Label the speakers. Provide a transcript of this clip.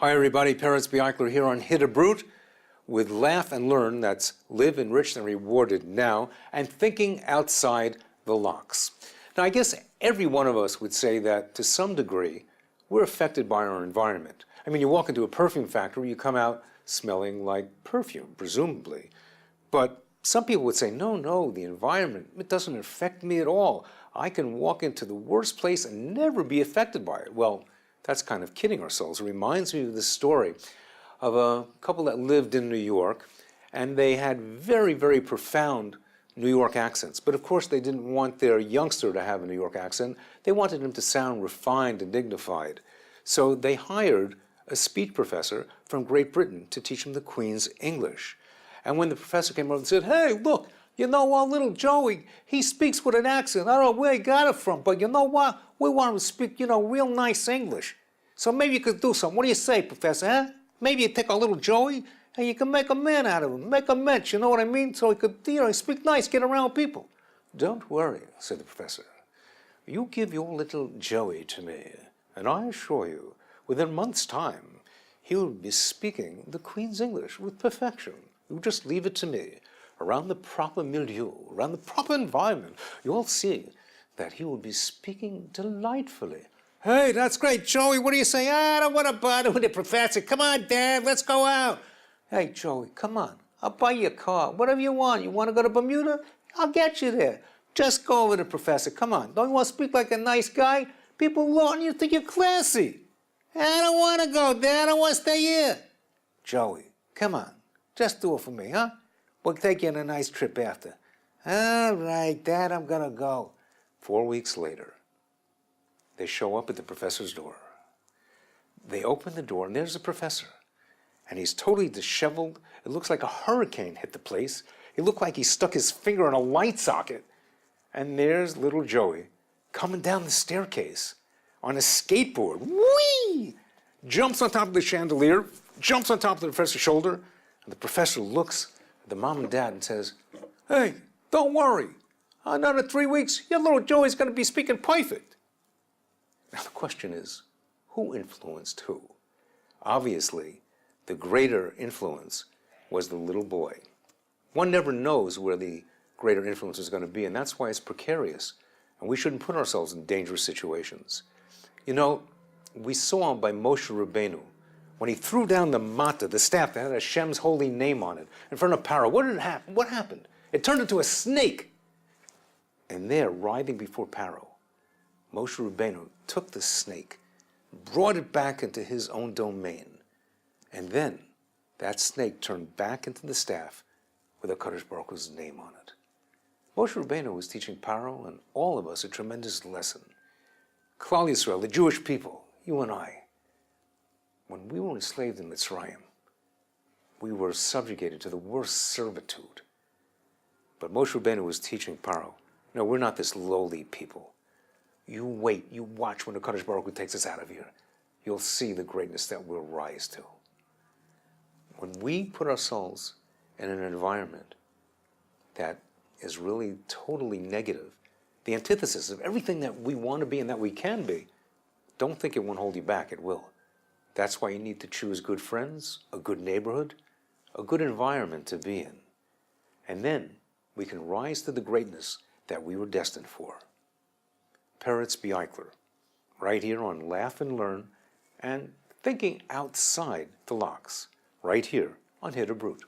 Speaker 1: Hi everybody, Peretz Eichler here on Hit a Brute with Laugh and Learn, that's live enriched and rewarded now, and thinking outside the locks. Now I guess every one of us would say that to some degree we're affected by our environment. I mean, you walk into a perfume factory, you come out smelling like perfume, presumably. But some people would say, no, the environment, it doesn't affect me at all. I can walk into the worst place and never be affected by it. Well, that's kind of kidding ourselves. It reminds me of this story of a couple that lived in New York, and they had very, very profound New York accents. But of course, they didn't want their youngster to have a New York accent. They wanted him to sound refined and dignified. So they hired a speech professor from Great Britain to teach him the Queen's English. And when the professor came over and said, hey, look, you know our little Joey, he speaks with an accent. I don't know where he got it from, but you know what? We want him to speak, real nice English. So maybe you could do something. What do you say, Professor, huh? Maybe you take our little Joey and you can make a man out of him, make a mensch, you know what I mean? So he could, speak nice, get around with people. Don't worry, said the professor. You give your little Joey to me, and I assure you, within a month's time, he'll be speaking the Queen's English with perfection. You just leave it to me. Around the proper milieu, around the proper environment, you'll see that he will be speaking delightfully. Hey, that's great, Joey. What do you say? I don't want to bother with the professor. Come on, Dad, let's go out. Hey, Joey, come on. I'll buy you a car. Whatever you want. You want to go to Bermuda? I'll get you there. Just go over to the professor. Come on. Don't you want to speak like a nice guy? People look on you, think you're classy. I don't want to go, Dad. I want to stay here. Joey, come on. Just do it for me, huh? We'll take you on a nice trip after. All right, Dad, I'm going to go. 4 weeks later, they show up at the professor's door. They open the door, and there's the professor. And he's totally disheveled. It looks like a hurricane hit the place. He looked like he stuck his finger in a light socket. And there's little Joey coming down the staircase on a skateboard. Whee! Jumps on top of the chandelier, jumps on top of the professor's shoulder, and the professor looks at the mom and dad and says, hey, don't worry. Another 3 weeks, your little Joey's going to be speaking Poifect. Now the question is, who influenced who? Obviously, the greater influence was the little boy. One never knows where the greater influence is going to be, and that's why it's precarious. And we shouldn't put ourselves in dangerous situations. We saw by Moshe Rabbeinu, when he threw down the matzah, the staff that had Hashem's holy name on it, in front of Paro, what happened? It turned into a snake. And there, writhing before Paro, Moshe Rabbeinu took the snake, brought it back into his own domain, and then that snake turned back into the staff with HaKadosh Baruch Hu's name on it. Moshe Rabbeinu was teaching Paro and all of us a tremendous lesson. Klal Yisrael, the Jewish people, you and I, when we were enslaved in Mitzrayim, we were subjugated to the worst servitude. But Moshe Rabbeinu was teaching Paro, no, we're not this lowly people. You wait, you watch when the HaKadosh Baruch Hu takes us out of here. You'll see the greatness that we'll rise to. When we put ourselves in an environment that is really totally negative, the antithesis of everything that we want to be and that we can be, don't think it won't hold you back, it will. That's why you need to choose good friends, a good neighborhood, a good environment to be in. And then we can rise to the greatness that we were destined for. Peretz Eichler, right here on Laugh and Learn and thinking outside the locks, right here on Hit a Brute.